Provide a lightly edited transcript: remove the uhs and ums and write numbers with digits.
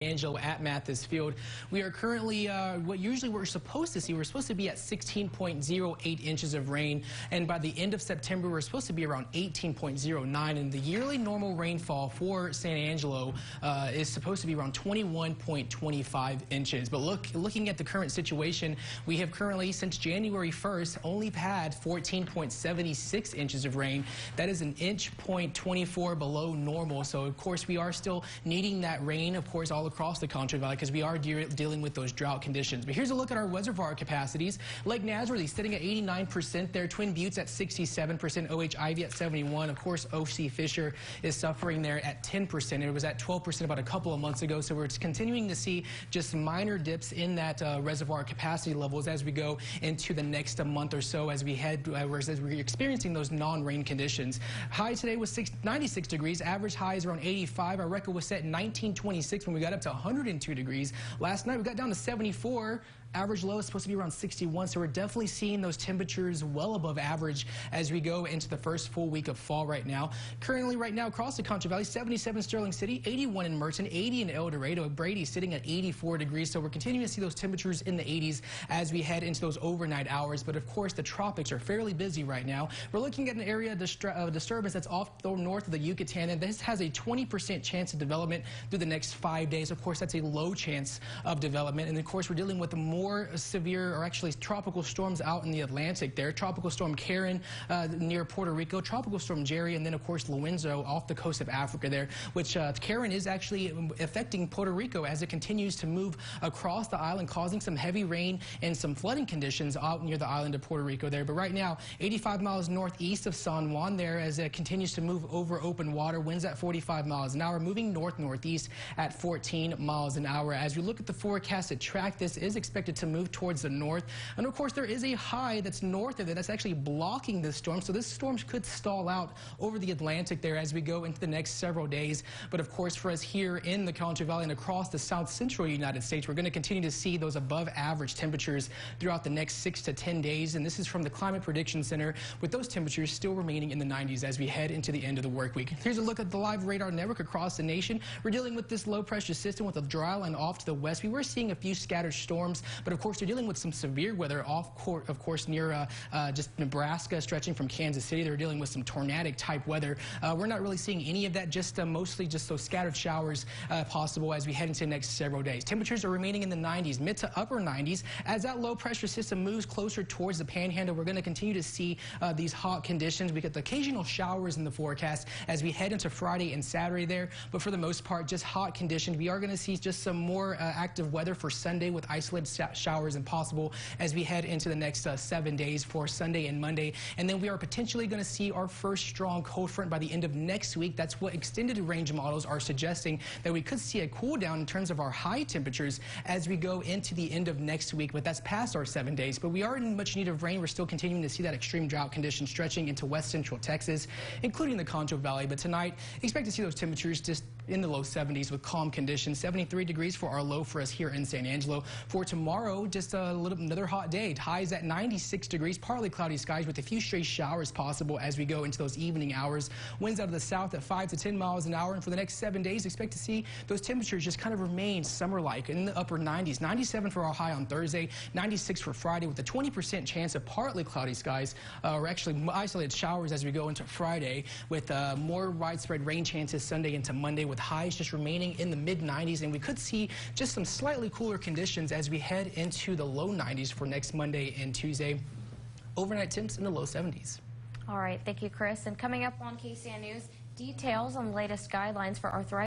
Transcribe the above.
Angelo at Mathis Field. We are currently, what usually we're supposed to see, we're supposed to be at 16.08 inches of rain, and by the end of September, we're supposed to be around 18.09, and the yearly normal rainfall for San Angelo is supposed to be around 21.25 inches. But looking at the current situation, we have currently, since January 1st, only had 14.76 inches of rain. That is an inch point 24 below normal, so of course we are still needing that rain, of course, all across the Concho Valley, because we are dealing with those drought conditions. But here's a look at our reservoir capacities. Lake Nazareth sitting at 89% there, Twin Buttes at 67%, OH Ivy at 71%. Of course, OC Fisher is suffering there at 10%. It was at 12% about a couple of months ago, so we're continuing to see just minor dips in that reservoir capacity levels as we go into the next month or so, as we head, as we're experiencing those non-rain conditions. High today was 96 degrees, average high is around 85. Our record was set in 1926 when we got up to 102 degrees. Last night we got down to 74. Average low is supposed to be around 61, so we're definitely seeing those temperatures well above average as we go into the first full week of fall right now. Currently, right now, across the Concho Valley, 77 Sterling City, 81 in Merton, 80 in El Dorado. Brady sitting at 84 degrees, so we're continuing to see those temperatures in the 80s as we head into those overnight hours. But of course, the tropics are fairly busy right now. We're looking at an area of disturbance that's off the north of the Yucatan, and this has a 20% chance of development through the next 5 days. Of course, that's a low chance of development, and of course, we're dealing with more severe, or actually tropical storms out in the Atlantic there. Tropical Storm Karen near Puerto Rico, Tropical Storm Jerry, and then of course Lorenzo off the coast of Africa there, which Karen is actually affecting Puerto Rico as it continues to move across the island, causing some heavy rain and some flooding conditions out near the island of Puerto Rico there. But right now, 85 miles northeast of San Juan there, as it continues to move over open water, winds at 45 miles an hour, moving north-northeast at 14 miles an hour. As we look at the forecasted track, this is expected to move towards the north, and of course there is a high that's north of it that's actually blocking this storm, so this storm could stall out over the Atlantic there as we go into the next several days. But of course, for us here in the Concho Valley and across the south central United States, we're going to continue to see those above average temperatures throughout the next 6 to 10 days, and this is from the Climate Prediction Center, with those temperatures still remaining in the 90s as we head into the end of the work week. Here's a look at the live radar network across the nation. We're dealing with this low pressure system with a dry line off to the west. We were seeing a few scattered storms, but of course they're dealing with some severe weather of course near just Nebraska, stretching from Kansas City. They're dealing with some tornadic type weather. We're not really seeing any of that, just mostly just those scattered showers possible as we head into the next several days. Temperatures are remaining in the 90s, mid to upper 90s. As that low pressure system moves closer towards the panhandle, we're going to continue to see these hot conditions. We get the occasional showers in the forecast as we head into Friday and Saturday there, but for the most part, just hot conditions. We are going to see just some more active weather for Sunday with isolated showers and possible as we head into the next 7 days for Sunday and Monday. And then we are potentially going to see our first strong cold front by the end of next week. That's what extended range models are suggesting, that we could see a cool down in terms of our high temperatures as we go into the end of next week, but that's past our 7 days. But we are in much need of rain. We're still continuing to see that extreme drought condition stretching into west central Texas, including the Concho Valley. But tonight, expect to see those temperatures just in the low 70s with calm conditions. 73 degrees for our low for us here in San Angelo. For tomorrow, just another hot day. Highs at 96 degrees, partly cloudy skies with a few stray showers possible as we go into those evening hours. Winds out of the south at 5 to 10 miles an hour. And for the next 7 days, expect to see those temperatures just kind of remain summer-like in the upper 90s. 97 for our high on Thursday, 96 for Friday with a 20% chance of partly cloudy skies, or actually isolated showers as we go into Friday, with more widespread rain chances Sunday into Monday, with highs just remaining in the mid-90s, and we could see just some slightly cooler conditions as we head into the low 90s for next Monday and Tuesday. Overnight temps in the low 70s. All right, thank you, Chris. And coming up on KSAN News, details on the latest guidelines for arthritis.